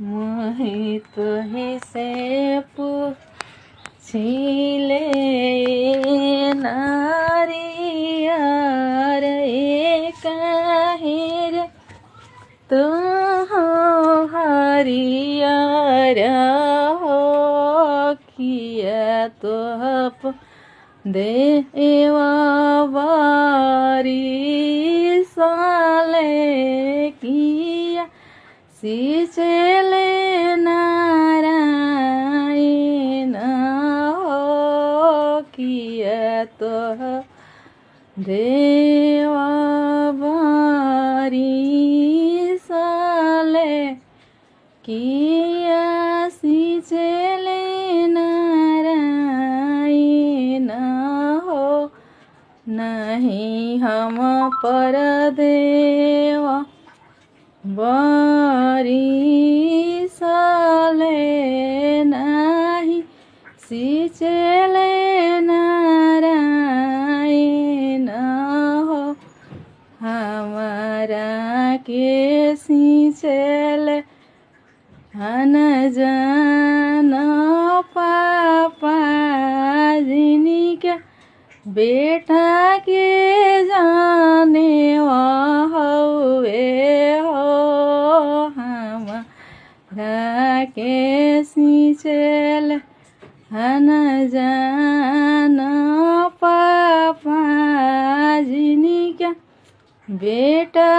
मोहि तुहि से पूछिले नारियर काहे रे तू हो हरियर हो किया तोहप देवा बारी साले किया सिंचले नारायण हो किया तोह देवा बारी साले किया सिंचले नारायण हो नहीं हम पर देवा बारी साले नहीं सिंचले नारायण हो हमारा के सिंचले हन जान पापा जिनके बेटा के जाने हुए हो हमारा के सिंचल हन जान पापा जिनके बेटा